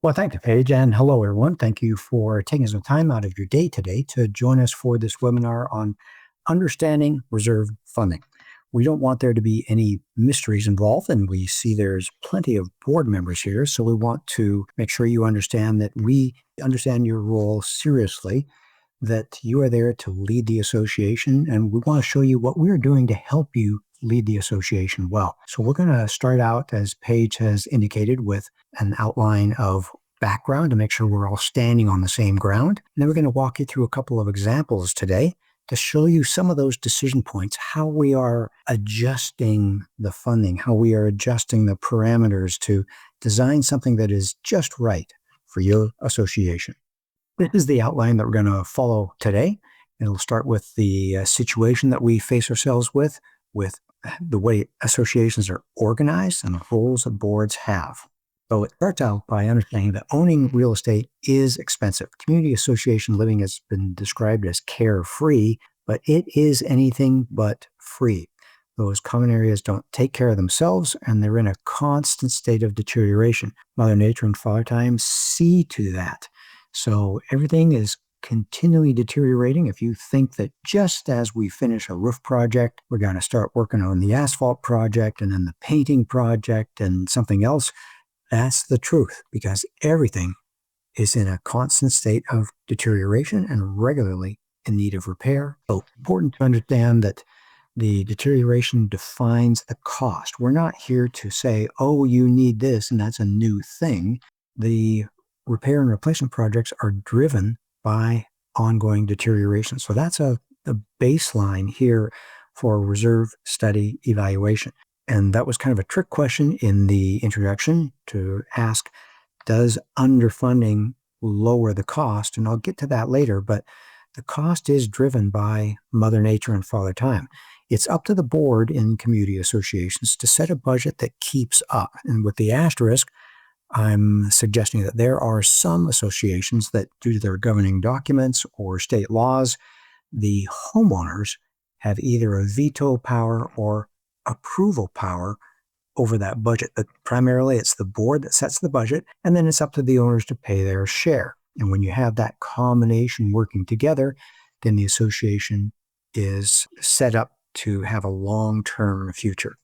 Well, thank you, Paige, and hello, everyone. Thank you for taking some time out of your day today to join us for this webinar on understanding reserve funding. We don't want there to be any mysteries involved, and we see there's plenty of board members here, so we want to make sure you understand that we understand your role seriously, that you are there to lead the association, and we want to show you what we're doing to help you lead the association well. So we're going to start out, as Paige has indicated, with an outline of background to make sure we're all standing on the same ground. And then we're going to walk you through a couple of examples today to show you some of those decision points, how we are adjusting the funding, how we are adjusting the parameters to design something that is just right for your association. This is the outline that we're going to follow today. It'll start with the situation that we face ourselves with the way associations are organized and the roles that boards have. So it starts out by understanding that owning real estate is expensive. Community association living has been described as carefree, but it is anything but free. Those common areas don't take care of themselves, and they're in a constant state of deterioration. Mother Nature and Father Time see to that. So everything is continually deteriorating. If you think that just as we finish a roof project, we're going to start working on the asphalt project and then the painting project and something else, that's the truth, because everything is in a constant state of deterioration and regularly in need of repair. So it's important to understand that the deterioration defines the cost. We're not here to say, oh, you need this, and that's a new thing. The repair and replacement projects are driven by ongoing deterioration. So that's the baseline here for reserve study evaluation. And that was kind of a trick question in the introduction to ask, does underfunding lower the cost? And I'll get to that later, but the cost is driven by Mother Nature and Father Time. It's up to the board in community associations to set a budget that keeps up. And with the asterisk, I'm suggesting that there are some associations that, due to their governing documents or state laws, the homeowners have either a veto power or approval power over that budget. But primarily, it's the board that sets the budget, and then it's up to the owners to pay their share. And when you have that combination working together, then the association is set up to have a long-term future.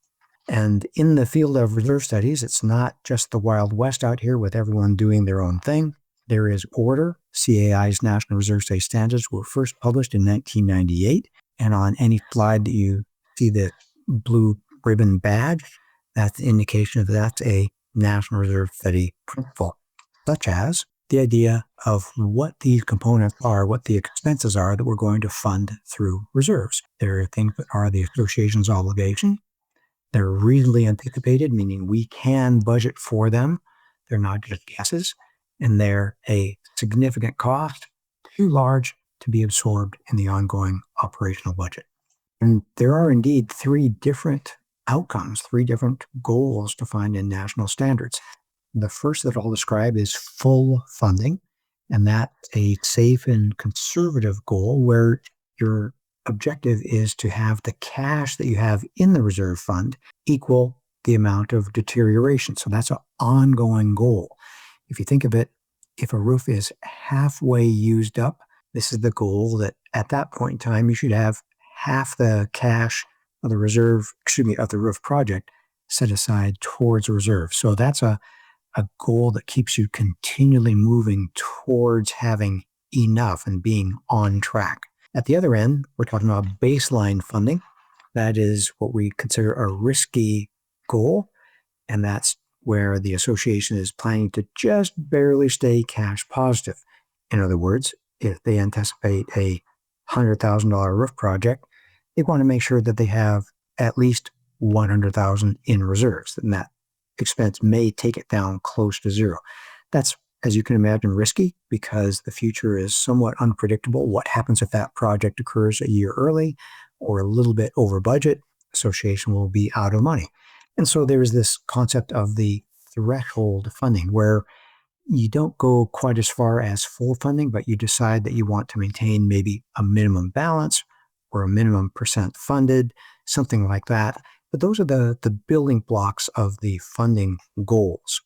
And in the field of reserve studies, it's not just the Wild West out here with everyone doing their own thing. There is order. CAI's National Reserve Study Standards were first published in 1998. And on any slide that you see the blue ribbon badge, that's the indication of that's a National Reserve Study principle, such as the idea of what these components are, what the expenses are that we're going to fund through reserves. There are things that are the association's obligation. They're reasonably anticipated, meaning we can budget for them. They're not just guesses, and they're a significant cost, too large to be absorbed in the ongoing operational budget. And there are indeed three different outcomes, three different goals defined in national standards. The first that I'll describe is full funding, and that's a safe and conservative goal where your objective is to have the cash that you have in the reserve fund equal the amount of deterioration. So that's an ongoing goal. If you think of it, if a roof is halfway used up, this is the goal that at that point in time, you should have half the cash of the of the roof project set aside towards a reserve. So that's a goal that keeps you continually moving towards having enough and being on track. At the other end, we're talking about baseline funding. That is what we consider a risky goal, and that's where the association is planning to just barely stay cash positive. In other words, if they anticipate a $100,000 roof project, they want to make sure that they have at least $100,000 in reserves, and that expense may take it down close to zero. That's, as you can imagine, risky because the future is somewhat unpredictable. What happens if that project occurs a year early or a little bit over budget? Association will be out of money. And so there is this concept of the threshold funding where you don't go quite as far as full funding, but you decide that you want to maintain maybe a minimum balance or a minimum percent funded, something like that. But those are the building blocks of the funding goals.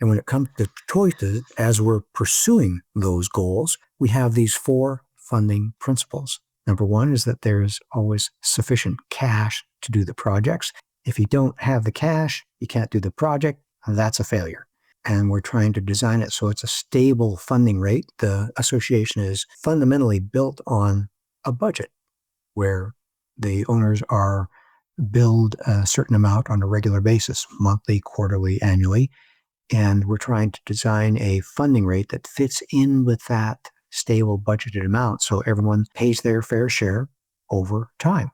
And when it comes to choices, as we're pursuing those goals, we have these 4 funding principles. Number 1 is that there's always sufficient cash to do the projects. If you don't have the cash, you can't do the project. That's a failure. And we're trying to design it so it's a stable funding rate. The association is fundamentally built on a budget where the owners are billed a certain amount on a regular basis, monthly, quarterly, annually. And we're trying to design a funding rate that fits in with that stable budgeted amount so everyone pays their fair share over time.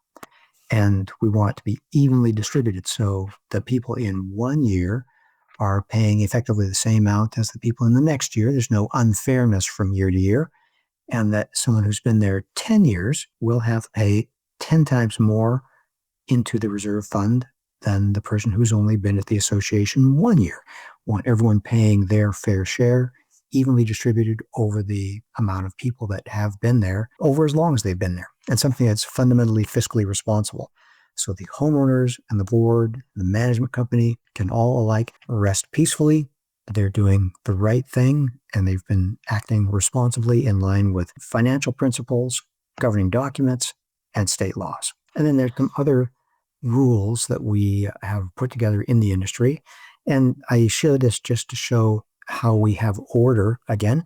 And we want it to be evenly distributed so the people in one year are paying effectively the same amount as the people in the next year. There's no unfairness from year to year. And that someone who's been there 10 years will have to pay 10 times more into the reserve fund than the person who's only been at the association 1 year. We want everyone paying their fair share, evenly distributed over the amount of people that have been there over as long as they've been there, and something that's fundamentally fiscally responsible. So the homeowners and the board, the management company can all alike rest peacefully. They're doing the right thing, and they've been acting responsibly in line with financial principles, governing documents, and state laws. And then there's some other rules that we have put together in the industry. And I show this just to show how we have order again.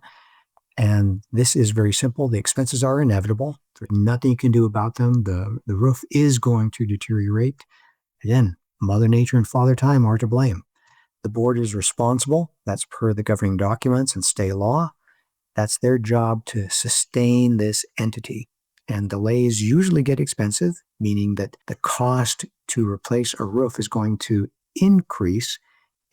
And this is very simple. The expenses are inevitable. There's nothing you can do about them. The roof is going to deteriorate. Again, Mother Nature and Father Time are to blame. The board is responsible. That's per the governing documents and state law. That's their job to sustain this entity. And delays usually get expensive, meaning that the cost to replace a roof is going to increase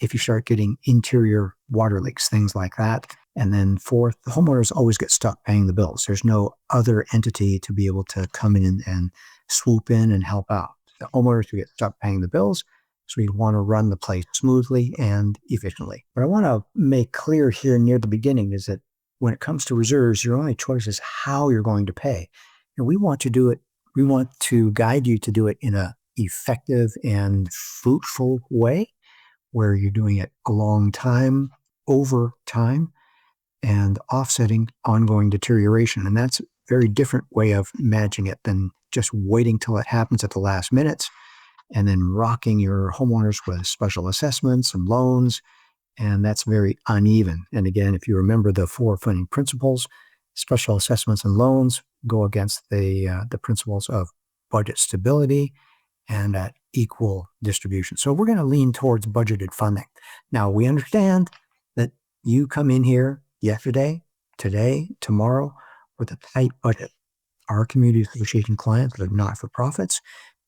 if you start getting interior water leaks, things like that. And then fourth, the homeowners always get stuck paying the bills. There's no other entity to be able to come in and swoop in and help out. The homeowners who get stuck paying the bills, so we want to run the place smoothly and efficiently. What I want to make clear here near the beginning is that when it comes to reserves, your only choice is how you're going to pay. And we want to do it, we want to guide you to do it in an effective and fruitful way, where you're doing it a long time, over time, and offsetting ongoing deterioration. And that's a very different way of managing it than just waiting till it happens at the last minute and then rocking your homeowners with special assessments and loans. And that's very uneven. And again, if you remember the 4 funding principles, special assessments and loans go against the principles of budget stability and at equal distribution. So we're going to lean towards budgeted funding. Now, we understand that you come in here yesterday, today, tomorrow with a tight budget. Our community association clients that are not-for-profits,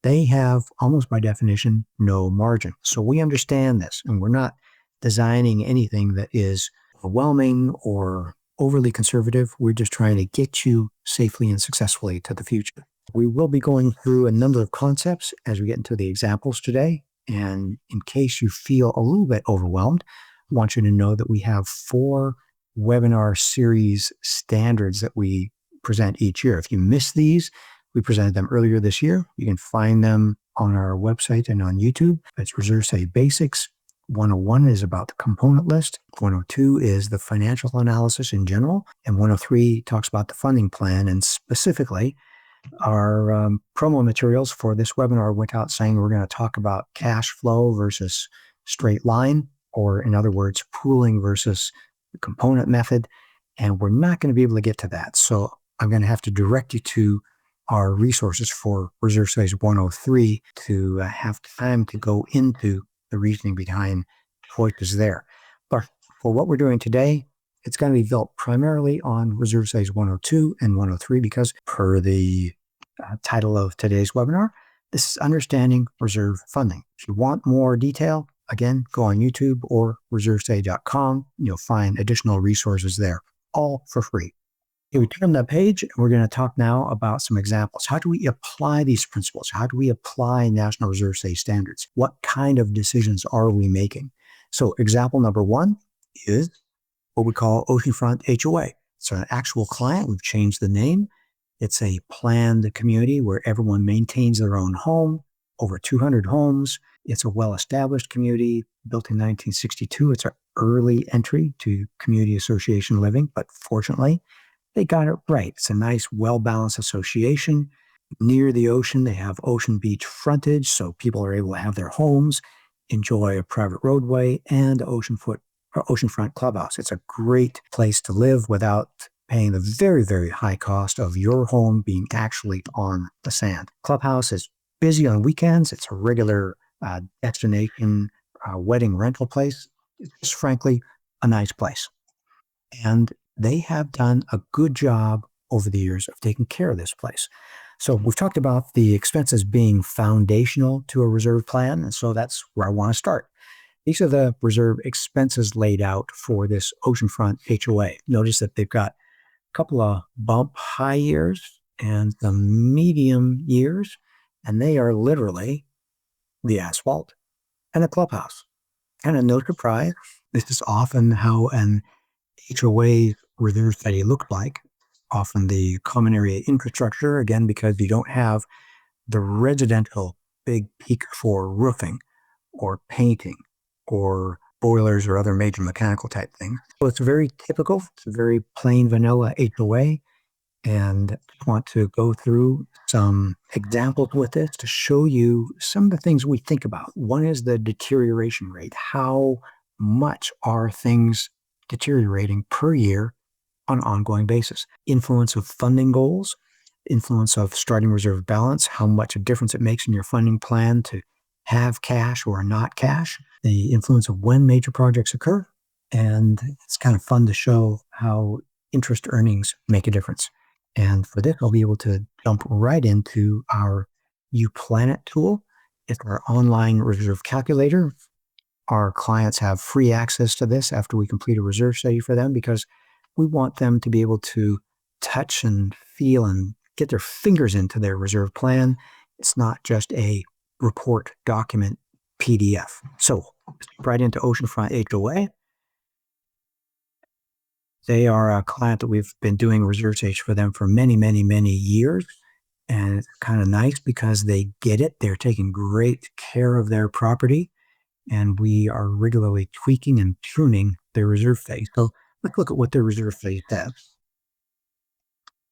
they have almost by definition no margin. So we understand this, and we're not designing anything that is overwhelming or overly conservative. We're just trying to get you safely and successfully to the future. We will be going through a number of concepts as we get into the examples today. And in case you feel a little bit overwhelmed, I want you to know that we have 4 webinar series standards that we present each year. If you missed these, we presented them earlier this year. You can find them on our website and on YouTube. It's Reserve Say Basics. 101 is about the component list. 102 is the financial analysis in general. And 103 talks about the funding plan. And specifically, our promo materials for this webinar went out saying we're going to talk about cash flow versus straight line, or in other words, pooling versus the component method. And we're not going to be able to get to that. So I'm going to have to direct you to our resources for Reserve Size 103 to have time to go into the reasoning behind choices there. But for what we're doing today, it's going to be built primarily on Reserve Size 102 and 103 because per the title of today's webinar, this is Understanding Reserve Funding. If you want more detail, again, go on YouTube or reservesay.com. You'll find additional resources there, all for free. Okay, we turn that page, and we're going to talk now about some examples. How do we apply these principles? How do we apply National Reserve Say standards? What kind of decisions are we making? So example number 1 is what we call Oceanfront HOA. It's an actual client. We've changed the name. It's a planned community where everyone maintains their own home, over 200 homes. It's a well-established community built in 1962. It's our early entry to community association living, but fortunately, they got it right. It's a nice, well-balanced association. Near the ocean, they have ocean beach frontage, so people are able to have their homes, enjoy a private roadway, and oceanfront clubhouse. It's a great place to live without paying the very, very high cost of your home being actually on the sand. Clubhouse is busy on weekends. It's a regular destination wedding rental place. It's just frankly a nice place. And they have done a good job over the years of taking care of this place. So we've talked about the expenses being foundational to a reserve plan. And so that's where I want to start. These are the reserve expenses laid out for this oceanfront HOA. Notice that they've got a couple of bump high years and some medium years, and they are literally the asphalt and the clubhouse. And no surprise, this is often how an HOA reserve study looks like. Often the common area infrastructure, again, because you don't have the residential big peak for roofing or painting or boilers or other major mechanical type things. So it's very typical. It's a very plain vanilla HOA. And I want to go through some examples with this to show you some of the things we think about. One is the deterioration rate. How much are things deteriorating per year on an ongoing basis? Influence of funding goals, influence of starting reserve balance, how much of difference it makes in your funding plan to have cash or not cash, the influence of when major projects occur. And it's kind of fun to show how interest earnings make a difference. And for this, I'll be able to jump right into our UPlanet tool. It's our online reserve calculator. Our clients have free access to this after we complete a reserve study for them because we want them to be able to touch and feel and get their fingers into their reserve plan. It's not just a report document PDF. So right into Oceanfront HOA. They are a client that we've been doing reserve stage for them for many, many, many years. And it's kind of nice because they get it. They're taking great care of their property. And we are regularly tweaking and tuning their reserve phase. So let's look at what their reserve phase has.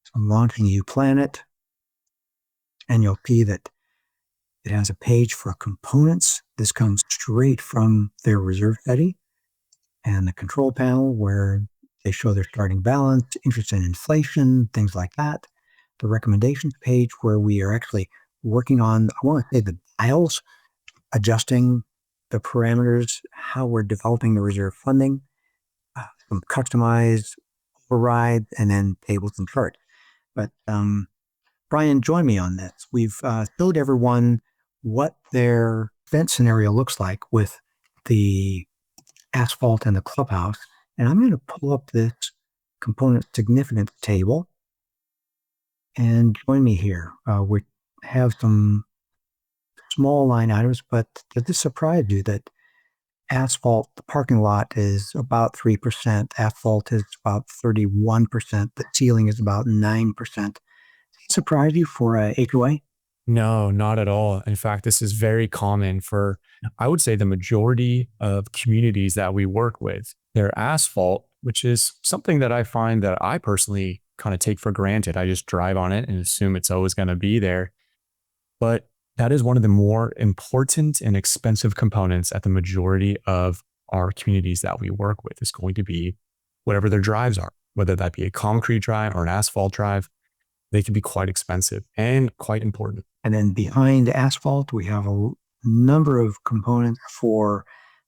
So I'm launching UPlanet, and you'll see that it has a page for components. This comes straight from their reserve study, and the control panel where they show their starting balance, interest and inflation, things like that. The recommendations page where we are actually working on, I want to say the dials, adjusting the parameters, how we're developing the reserve funding, some customized override, and then tables and charts. But Brian, join me on this. We've showed everyone what their event scenario looks like with the asphalt and the clubhouse. And I'm going to pull up this component significance table and join me here. We have some small line items, but did this surprise you that asphalt, the parking lot is about 3%, asphalt is about 31%, the ceiling is about 9%. Surprise you for a HOA? No, not at all. In fact, this is very common for, I would say, the majority of communities that we work with. Their asphalt, which is something that I find that I personally kind of take for granted. I just drive on it and assume it's always going to be there. But that is one of the more important and expensive components at the majority of our communities that we work with is going to be whatever their drives are, whether that be a concrete drive or an asphalt drive. They can be quite expensive and quite important. And then behind asphalt, we have a number of components for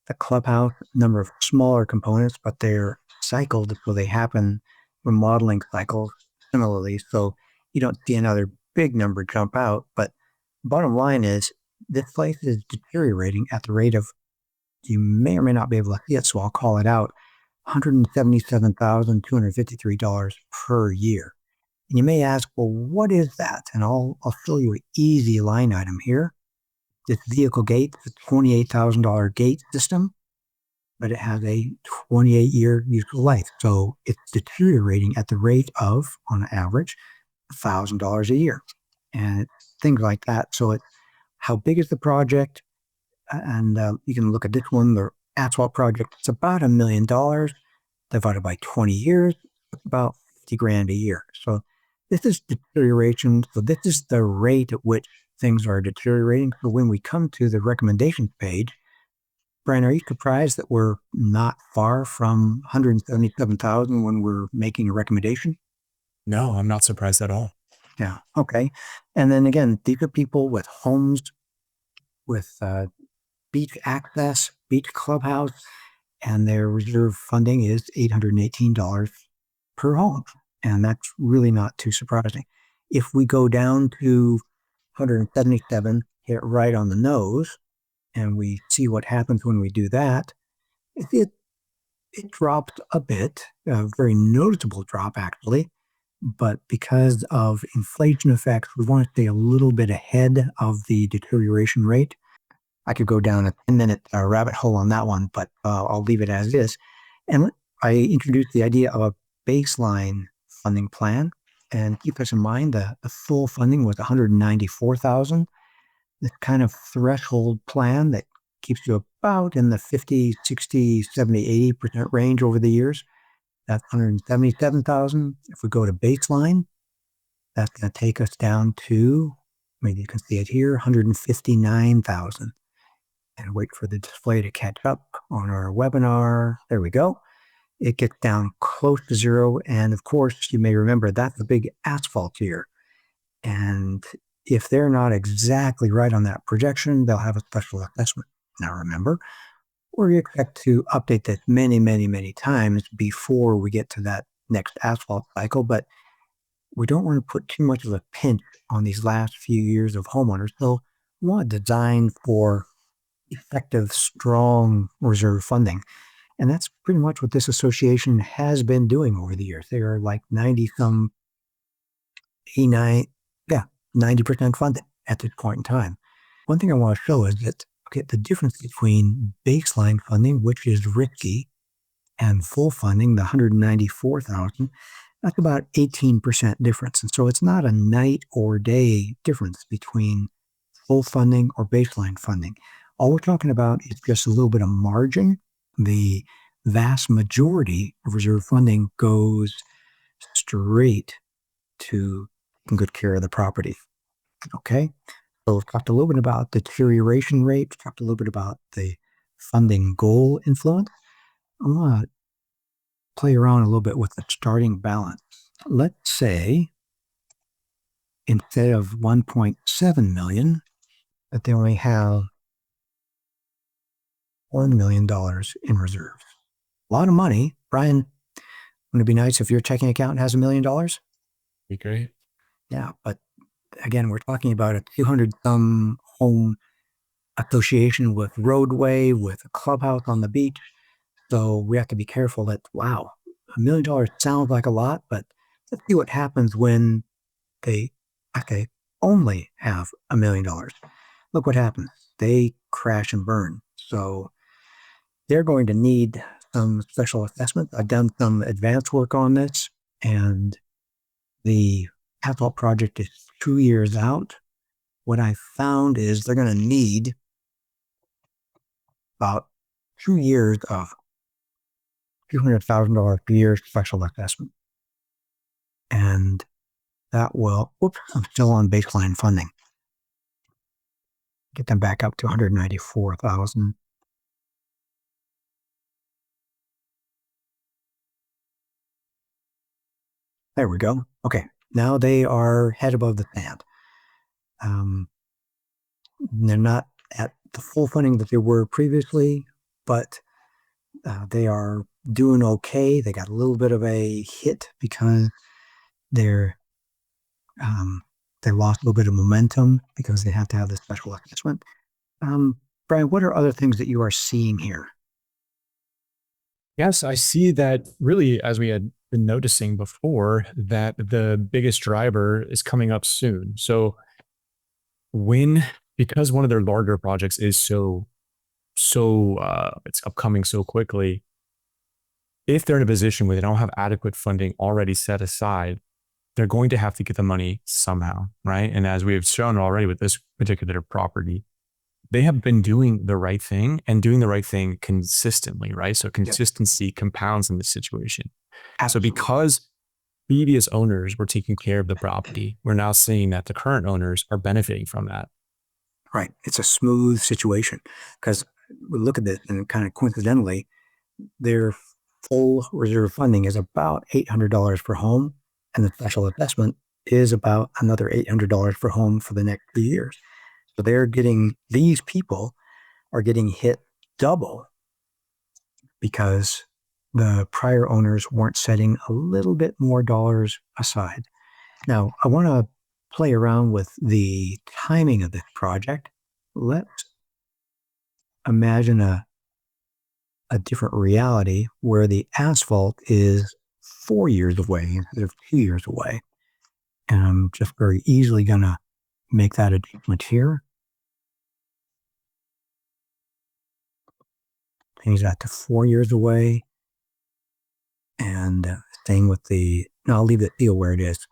the clubhouse, a number of smaller components, but they're cycled, so they happen remodeling cycles similarly. So you don't see another big number jump out. But bottom line is this place is deteriorating at the rate of, you may or may not be able to see it, so I'll call it out, $177,253 per year. And you may ask, well, what is that? And I'll show you an easy line item here. This vehicle gate, the $28,000 gate system, but it has a 28-year useful life. So it's deteriorating at the rate of, on average, $1,000 a year. And things like that. So it's how big is the project? And you can look at this one, the asphalt project is about $1 million divided by 20 years, about 50 grand a year. So this is deterioration. So this is the rate at which things are deteriorating. So when we come to the recommendations page, Brian, are you surprised that we're not far from 177,000 when we're making a recommendation? No, I'm not surprised at all. Yeah. Okay. And then again, these are people with homes with beach access, beach clubhouse, and their reserve funding is $818 per home. And that's really not too surprising. If we go down to 177, hit right on the nose, and we see what happens when we do that, it dropped a bit, a very noticeable drop actually. But because of inflation effects, we want to stay a little bit ahead of the deterioration rate. I could go down a 10-minute rabbit hole on that one, but I'll leave it as is. And I introduced the idea of a baseline funding plan. And keep this in mind, the full funding was 194,000. This kind of threshold plan that keeps you about in the 50, 60, 70, 80% range over the years. That's 177,000. If we go to baseline, that's going to take us down to, maybe you can see it here, 159,000. And wait for the display to catch up on our webinar. There we go. It gets down close to zero. And of course, you may remember that's a big asphalt year. And if they're not exactly right on that projection, they'll have a special assessment. Now remember, we expect to update this many, many, many times before we get to that next asphalt cycle, but we don't want to put too much of a pinch on these last few years of homeowners. So we want to design for effective, strong reserve funding. And that's pretty much what this association has been doing over the years. They are like 90-some, 89, yeah, 90% funded at this point in time. One thing I want to show is that, okay, the difference between baseline funding, which is risky, and full funding, the 194,000, that's about 18% difference. And so it's not a night or day difference between full funding or baseline funding. All we're talking about is just a little bit of margin. The vast majority of reserve funding goes straight to taking good care of the property. Okay. So we've talked a little bit about deterioration rate, we've talked a little bit about the funding goal influence. I'm going to play around a little bit with the starting balance. Let's say instead of 1.7 million, that they only have $1 million in reserves. A lot of money. Brian, wouldn't it be nice if your checking account has $1 million? Be great. Yeah, but again, we're talking about a 200-some home association with roadway, with a clubhouse on the beach. So we have to be careful that, wow, $1 million sounds like a lot, but let's see what happens when they only have $1 million. Look what happens. They crash and burn. So they're going to need some special assessment. I've done some advanced work on this, and the asphalt project is 2 years out. What I found is they're going to need about 2 years of $200,000 per year special assessment. And that will, I'm still on baseline funding. Get them back up to 194,000. There we go. Okay, now they are head above the sand. They're not at the full funding that they were previously, but they are doing okay. They got a little bit of a hit because they're they lost a little bit of momentum because they have to have this special assessment. Brian, what are other things that you are seeing here? Yes, I see that really, as we had been noticing before, that the biggest driver is coming up soon. So because one of their larger projects is it's upcoming so quickly, if they're in a position where they don't have adequate funding already set aside, they're going to have to get the money somehow, right? And as we have shown already with this particular property, they have been doing the right thing and doing the right thing consistently, right? So consistency compounds in this situation. So Absolutely. because previous owners were taking care of the property, we're now seeing that the current owners are benefiting from that. Right. It's a smooth situation because we look at this and kind of coincidentally, their full reserve funding is about $800 per home, and the special assessment is about another $800 per home for the next 2 years. So these people are getting hit double because the prior owners weren't setting a little bit more dollars aside. Now, I want to play around with the timing of this project. Let's imagine a different reality where the asphalt is 4 years away instead of 2 years away. And I'm just very easily going to make that adjustment here. Change that to 4 years away. And staying with no, I'll leave the deal where it is.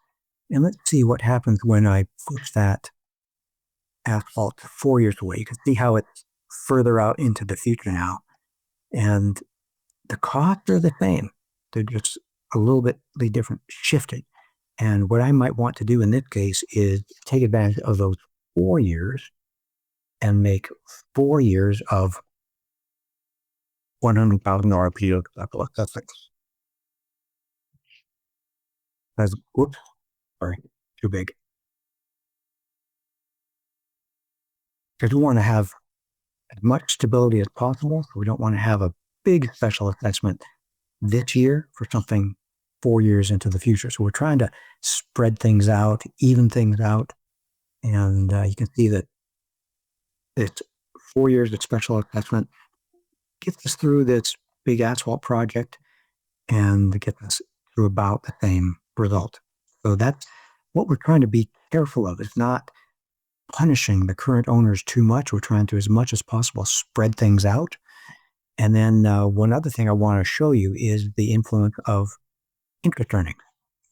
And let's see what happens when I push that asphalt to 4 years away. You can see how it's further out into the future now. And the costs are the same. They're just a little bit different, shifted. And what I might want to do in this case is take advantage of those 4 years and make 4 years of $100,000 PO. That's, whoops, sorry, too big. Because we want to have as much stability as possible. So we don't want to have a big special assessment this year for something 4 years into the future. So we're trying to spread things out, even things out. And you can see that it's 4 years of special assessment gets us through this big asphalt project and gets us through about the same result. So that's what we're trying to be careful of. It's not punishing the current owners too much. We're trying to, as much as possible, spread things out. And then one other thing I want to show you is the influence of interest earnings.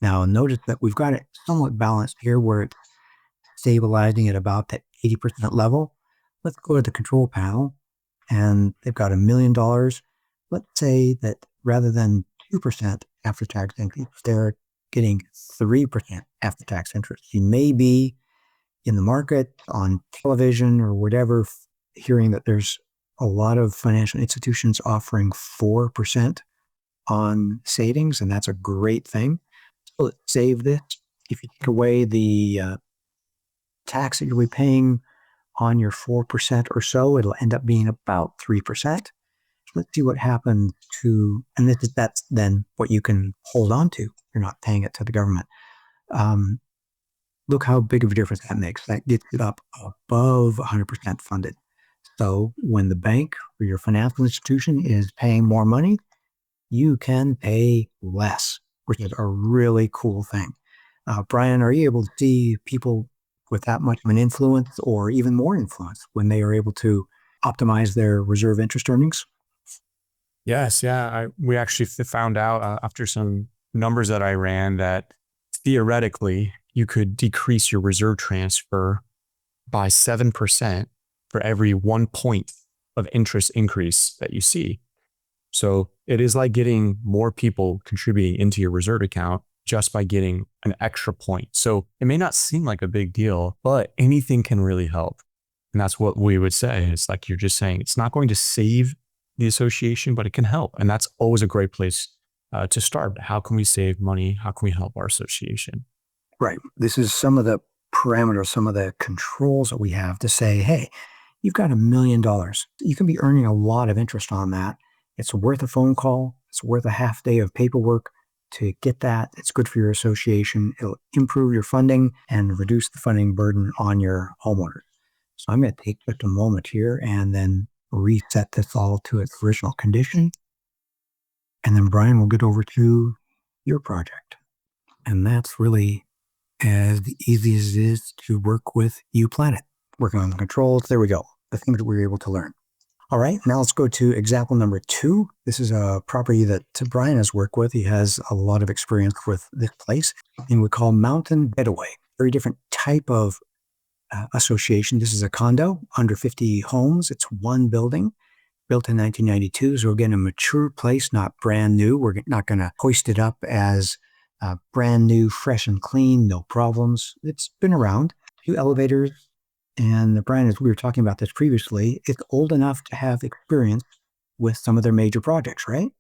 Now, notice that we've got it somewhat balanced here where it's stabilizing at about that 80% level. Let's go to the control panel, and they've got $1 million. Let's say that rather than 2% after-tax interest, they're getting 3% after-tax interest. You may be in the market, on television or whatever, hearing that there's a lot of financial institutions offering 4% on savings, and that's a great thing. So let's save this. If you take away the tax that you'll be paying on your 4% or so, it'll end up being about 3%. Let's see what happens and that's then what you can hold on to. You're not paying it to the government. Look how big of a difference that makes. That gets it up above 100% funded. So when the bank or your financial institution is paying more money, you can pay less, which is a really cool thing. Brian, are you able to see people with that much of an influence or even more influence when they are able to optimize their reserve interest earnings? Yes, yeah. We actually found out after some numbers that I ran that theoretically you could decrease your reserve transfer by 7% for every 1 point of interest increase that you see. So it is like getting more people contributing into your reserve account just by getting an extra point. So it may not seem like a big deal, but anything can really help. And that's what we would say. It's like you're just saying it's not going to save the association, but it can help. And that's always a great place to start. How can we save money? How can we help our association? Right. This is some of the parameters, some of the controls that we have to say, hey, you've got $1 million. You can be earning a lot of interest on that. It's worth a phone call. It's worth a half day of paperwork to get that. It's good for your association. It'll improve your funding and reduce the funding burden on your homeowners. So I'm going to take just a moment here and then reset this all to its original condition. And then Brian will get over to your project. And that's really as easy as it is to work with UPlanet. Working on the controls. There we go. The things that we were able to learn. All right, now let's go to example number 2. This is a property that Brian has worked with. He has a lot of experience with this place, and we call Mountain Getaway. Very different type of association. This is a condo, under 50 homes. It's one building, built in 1992. So again, a mature place, not brand new. We're not going to hoist it up as brand new, fresh and clean, no problems. It's been around. 2 elevators. And Brian, as we were talking about this previously, it's old enough to have experience with some of their major projects, right?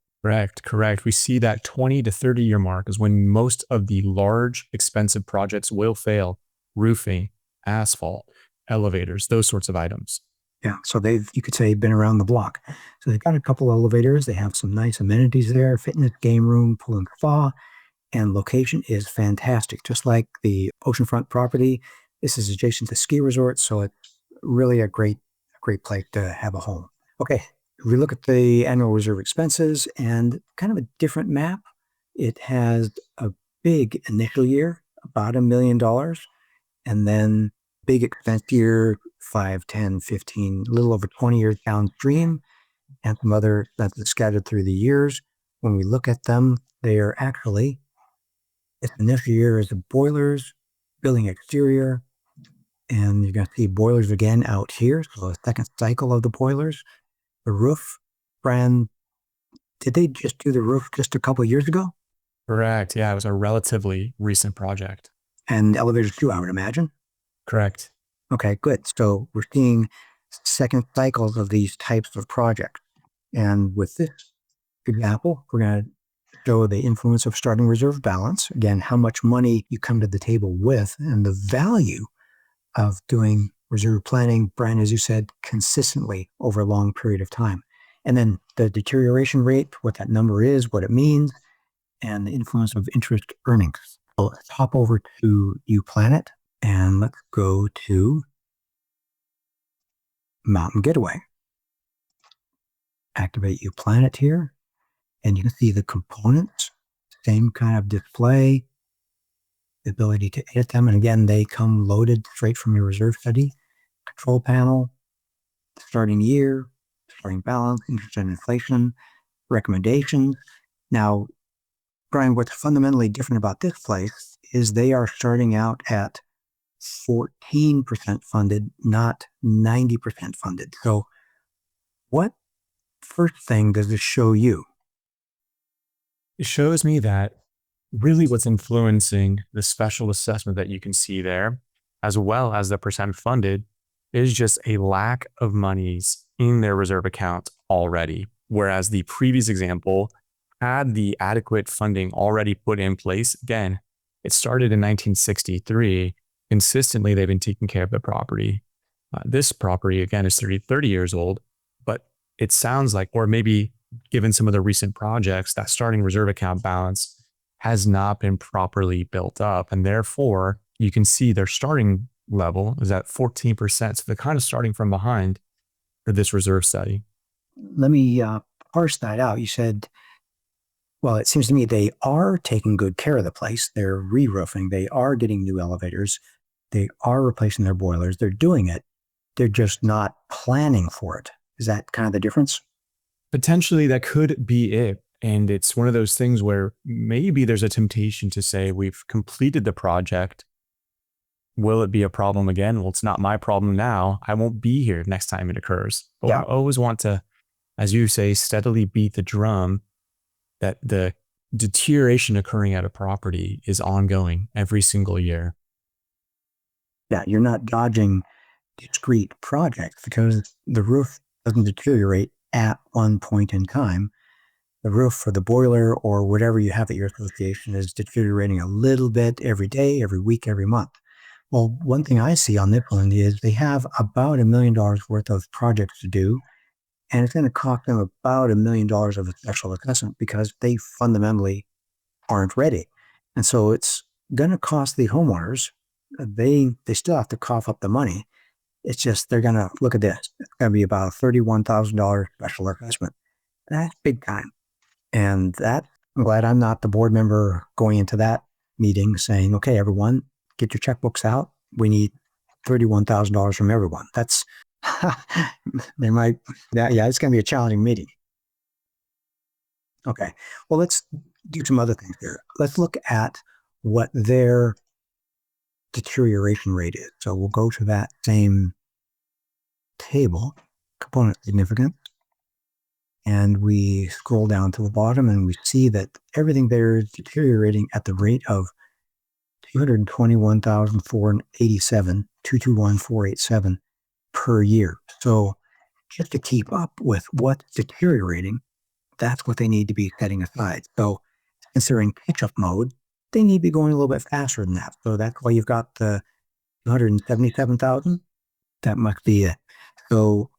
Correct. We see that 20 to 30 year mark is when most of the large, expensive projects will fail. Roofing, asphalt, elevators, those sorts of items. Yeah. So you could say, been around the block. So they've got a couple elevators. They have some nice amenities there, fitness, game room, pool and spa, and location is fantastic. Just like the oceanfront property, this is adjacent to ski resorts. So it's really a great place to have a home. Okay. We look at the annual reserve expenses and kind of a different map. It has a big initial year, about $1 million, and then big expense year, 5, 10, 15, a little over 20 years downstream, and some other that's scattered through the years. When we look at them, they are actually, its initial year is the boilers, building exterior, and you're going to see boilers again out here. So the second cycle of the boilers. The roof, Brian, did they just do the roof just a couple of years ago? Correct. Yeah, it was a relatively recent project. And elevators too, I would imagine. Correct. Okay, good. So we're seeing second cycles of these types of projects. And with this example, we're going to show the influence of starting reserve balance. Again, how much money you come to the table with and the value of doing reserve planning, Brian, as you said, consistently over a long period of time. And then the deterioration rate, what that number is, what it means, and the influence of interest earnings. So let's hop over to UPlanet and let's go to Mountain Getaway. Activate UPlanet here, and you can see the components, same kind of display, the ability to edit them. And again, they come loaded straight from your reserve study. Control panel, starting year, starting balance, interest and inflation, recommendations. Now, Brian, what's fundamentally different about this place is they are starting out at 14% funded, not 90% funded. So what first thing does this show you? It shows me that really what's influencing the special assessment that you can see there, as well as the percent funded, is just a lack of monies in their reserve account already. Whereas the previous example had the adequate funding already put in place. Again, it started in 1963. Consistently, they've been taking care of the property. This property, again, is 30 years old, but it sounds like, or maybe given some of the recent projects, that starting reserve account balance has not been properly built up. And therefore, you can see their starting level is at 14%. So they're kind of starting from behind for this reserve study. Let me parse that out. You said, well, it seems to me they are taking good care of the place. They're re-roofing. They are getting new elevators. They are replacing their boilers. They're doing it. They're just not planning for it. Is that kind of the difference? Potentially, that could be it. And it's one of those things where maybe there's a temptation to say, we've completed the project. Will it be a problem again? Well, it's not my problem now. I won't be here next time it occurs. But Yeah. I always want to, as you say, steadily beat the drum that the deterioration occurring at a property is ongoing every single year. Yeah, you're not dodging discrete projects because the roof doesn't deteriorate at one point in time. The roof for the boiler or whatever you have at your association is deteriorating a little bit every day, every week, every month. Well, one thing I see on this one is they have about $1 million worth of projects to do, and it's going to cost them about $1 million of a special assessment because they fundamentally aren't ready. And so it's going to cost the homeowners. They still have to cough up the money. It's just they're going to look at this. It's going to be about a $31,000 special assessment. That's big time. And that, I'm glad I'm not the board member going into that meeting saying, okay, everyone, get your checkbooks out. We need $31,000 from everyone. That's, they might, yeah, it's going to be a challenging meeting. Okay. Well, let's do some other things here. Let's look at what their deterioration rate is. So we'll go to that same table, component significance, and we scroll down to the bottom and we see that everything there is deteriorating at the rate of 221,487, 221,487 per year. So just to keep up with what's deteriorating, that's what they need to be setting aside. So considering catch-up mode, they need to be going a little bit faster than that. So that's why you've got the 277,000. That must be it. So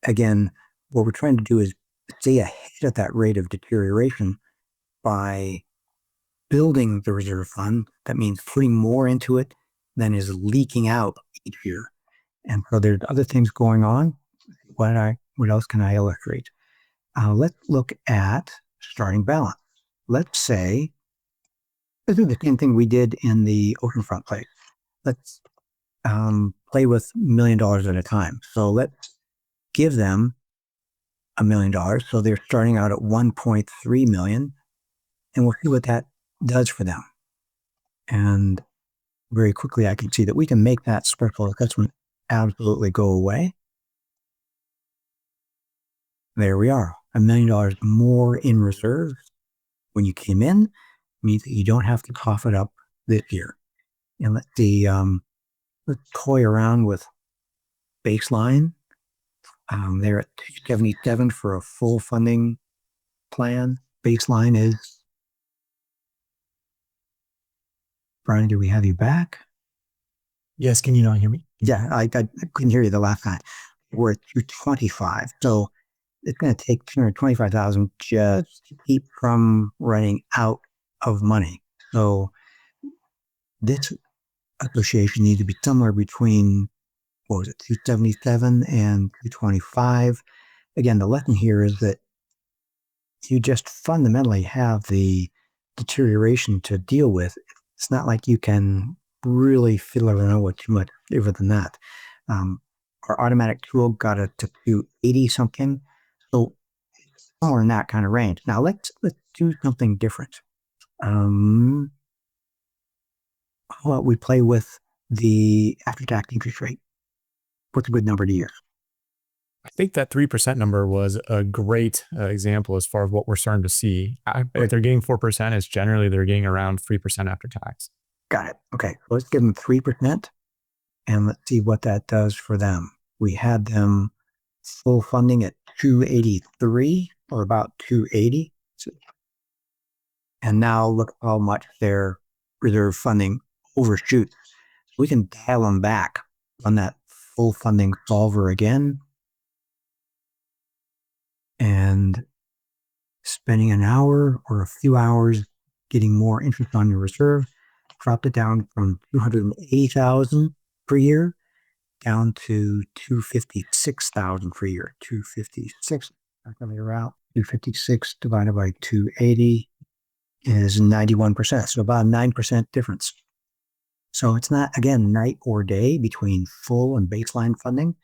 again, what we're trying to do is stay ahead of that rate of deterioration by building the reserve fund. That means putting more into it than is leaking out each year. And so there's other things going on. What else can I illustrate? Let's look at starting balance. Let's say, let's do the same thing we did in the oceanfront place. Let's play with $1 million at a time. So let's give them $1 million. So they're starting out at 1.3 million, and we'll see what that does for them. And very quickly, I can see that we can make that special assessment absolutely go away. There we are, $1 million more in reserves when you came in, means that you don't have to cough it up this year. And let's see, let's toy around with baseline. They're at 277 for a full funding plan. Baseline is, Brian, do we have you back? Yes, can you not hear me? Yeah, I couldn't hear you the last time. We're at 225. So it's going to take 225,000 just to keep from running out of money. So this association needs to be somewhere between, what was it, 277 and 225. Again, the lesson here is that you just fundamentally have the deterioration to deal with. It's not like you can really fiddle around with too much over than that. Our automatic tool got it to 280 something. So somewhere in that kind of range. Now let's do something different. How about we play with the after-tax interest rate? What's a good number to use? I think that 3% number was a great example as far as what we're starting to see. If they're getting 4%, it's generally they're getting around 3% after tax. Got it. Okay, let's give them 3% and let's see what that does for them. We had them full funding at 283 or about 280. And now look how much their reserve funding overshoots. We can dial them back on that full funding solver again. And spending an hour or a few hours getting more interest on your reserve, dropped it down from 280,000 per year down to 256,000 per year. 256, not going to be around. 256 divided by 280 is 91%. So about a 9% difference. So it's not, again, night or day between full and baseline funding.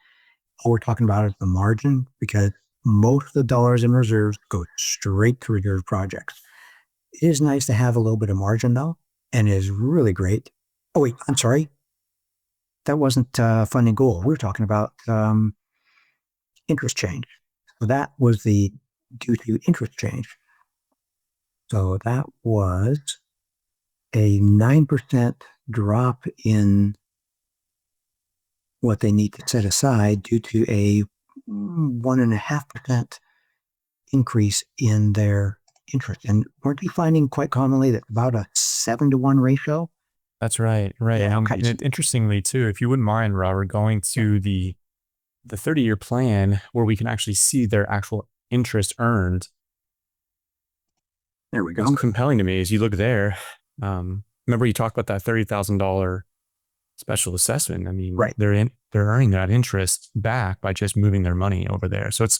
All we're talking about is the margin, because most of the dollars in reserves go straight to reserve projects. It is nice to have a little bit of margin, though, and it is really great. Oh, wait, I'm sorry. That wasn't funding goal. We were talking about interest change. So that was the due to interest change. So that was a 9% drop in what they need to set aside due to a 1.5% increase in their interest. And weren't you finding quite commonly that about a 7-to-1 ratio? That's right. Right. Yeah, okay. And interestingly too, if you wouldn't mind, Robert, going to the 30-year plan where we can actually see their actual interest earned. There we go. What's compelling to me is you look there. Remember you talked about that $30,000 special assessment. I mean, right. They're earning that interest back by just moving their money over there. So it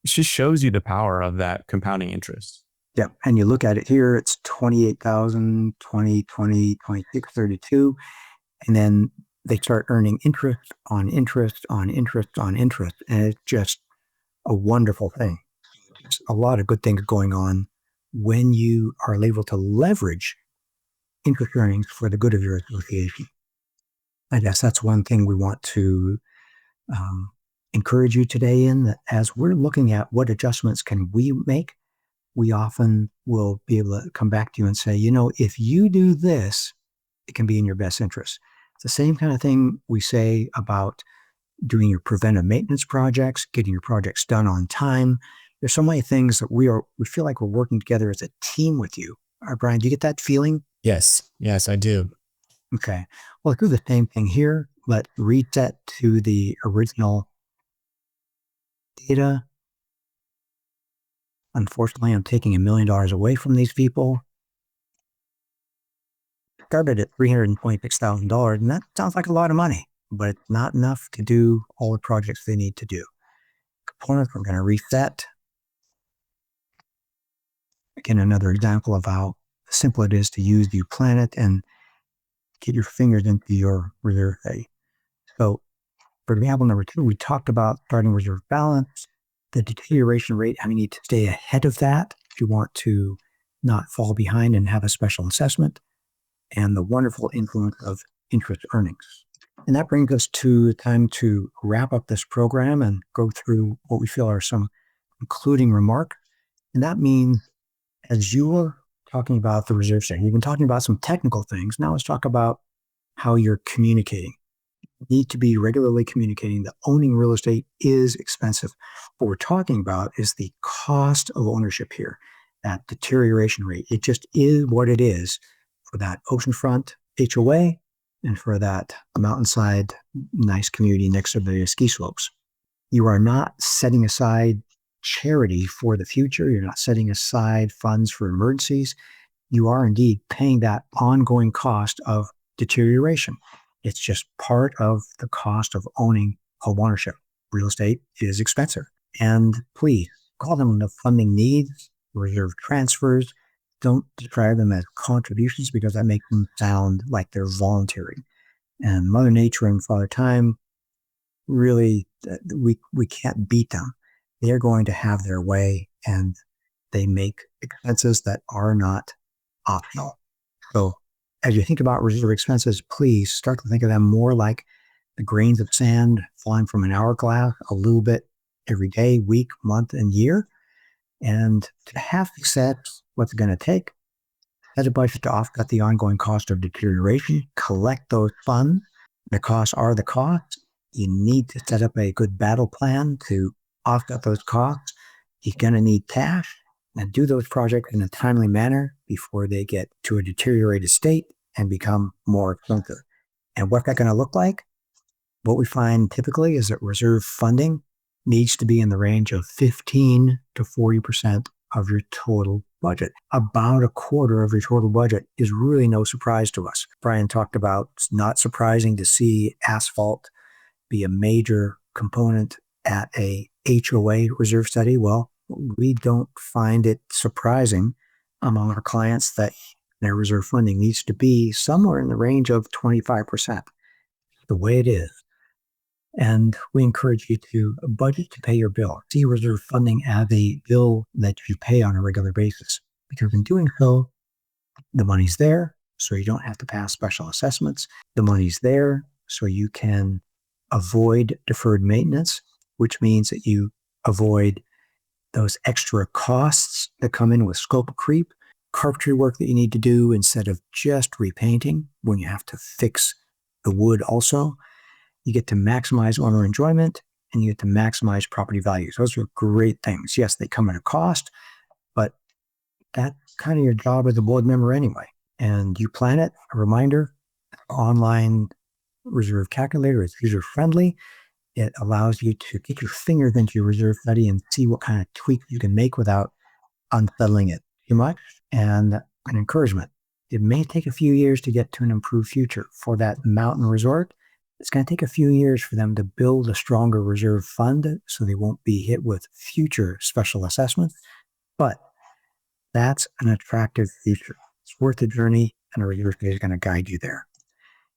just shows you the power of that compounding interest. Yeah. And you look at it here, it's 28,000, 20, 20, 26, 32. And then they start earning interest on interest on interest on interest. And it's just a wonderful thing. There's a lot of good things going on when you are able to leverage interest earnings for the good of your association. I guess that's one thing we want to encourage you today in, that as we're looking at what adjustments can we make, we often will be able to come back to you and say, if you do this, it can be in your best interest. It's the same kind of thing we say about doing your preventive maintenance projects, getting your projects done on time. There's so many things that we feel like we're working together as a team with you. All right, Brian, do you get that feeling? Yes. Yes, I do. Okay. Well, do the same thing here. Let's reset to the original data. Unfortunately, I'm taking $1 million away from these people. Started at $326,000, and that sounds like a lot of money, but it's not enough to do all the projects they need to do. Components, we're going to reset. Again, another example of how simple it is to use. You plan it and get your fingers into your reserve pay. So, for example, number 2, we talked about starting reserve balance, the deterioration rate, how you need to stay ahead of that if you want to not fall behind and have a special assessment, and the wonderful influence of interest earnings. And that brings us to time to wrap up this program and go through what we feel are some concluding remarks. And that means, as you were talking about the reserve setting, you've been talking about some technical things. Now let's talk about how you're communicating. You need to be regularly communicating that owning real estate is expensive. What we're talking about is the cost of ownership here, that deterioration rate. It just is what it is for that oceanfront HOA and for that mountainside nice community next to the ski slopes. You are not setting aside charity for the future. You're not setting aside funds for emergencies. You are indeed paying that ongoing cost of deterioration. It's just part of the cost of owning home ownership. Real estate is expensive. And please call them the funding needs, reserve transfers. Don't describe them as contributions, because that makes them sound like they're voluntary. And Mother Nature and Father Time, really, we can't beat them. They're going to have their way, and they make expenses that are not optional. So as you think about reserve expenses, please start to think of them more like the grains of sand falling from an hourglass, a little bit every day, week, month, and year. And to have to set what's going to take, set a budget to offset the ongoing cost of deterioration, collect those funds. The costs are the costs. You need to set up a good battle plan to offset those costs. You're going to need cash, and do those projects in a timely manner before they get to a deteriorated state and become more expensive. And what's that going to look like? What we find typically is that reserve funding needs to be in the range of 15 to 40% of your total budget. About a quarter of your total budget is really no surprise to us. Brian talked about it's not surprising to see asphalt be a major component at a HOA reserve study. Well, we don't find it surprising among our clients that their reserve funding needs to be somewhere in the range of 25%. The way it is. And we encourage you to budget to pay your bill. See reserve funding as a bill that you pay on a regular basis, because in doing so, the money's there, so you don't have to pass special assessments. The money's there, so you can avoid deferred maintenance, which means that you avoid those extra costs that come in with scope creep, carpentry work that you need to do instead of just repainting when you have to fix the wood also. You get to maximize owner enjoyment, and you get to maximize property values. Those are great things. Yes, they come at a cost, but that's kind of your job as a board member anyway. And you plan it. A reminder, online reserve calculator is user friendly. It allows you to get your fingers into your reserve study and see what kind of tweaks you can make without unsettling it too much. And an encouragement. It may take a few years to get to an improved future for that mountain resort. It's going to take a few years for them to build a stronger reserve fund so they won't be hit with future special assessments. But that's an attractive future. It's worth the journey, and a reserve study is going to guide you there.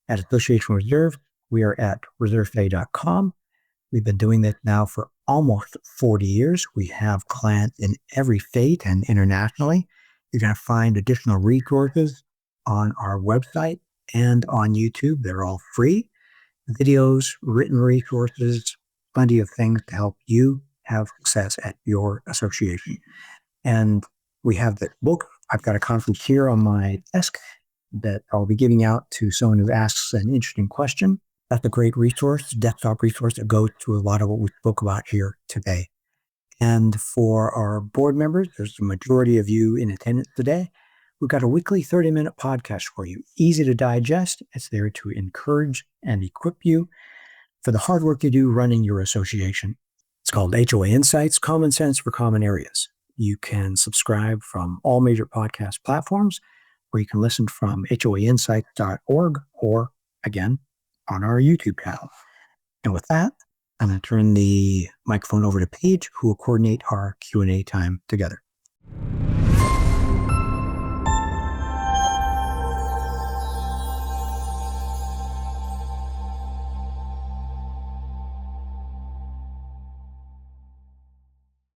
At Association Reserve, we are at reservestudy.com. We've been doing this now for almost 40 years. We have clients in every state and internationally. You're going to find additional resources on our website and on YouTube. They're all free. videos, written resources, plenty of things to help you have success at your association. And we have the book. I've got a conference here on my desk that I'll be giving out to someone who asks an interesting question. That's a great resource, desktop resource that goes through a lot of what we spoke about here today. And for our board members, there's the majority of you in attendance today. We've got a weekly 30-minute podcast for you, easy to digest. It's there to encourage and equip you for the hard work you do running your association. It's called HOA Insights, Common Sense for Common Areas. You can subscribe from all major podcast platforms, or you can listen from hoainsights.org or, again, on our YouTube channel. And with that, I'm going to turn the microphone over to Paige, who will coordinate our Q&A time together.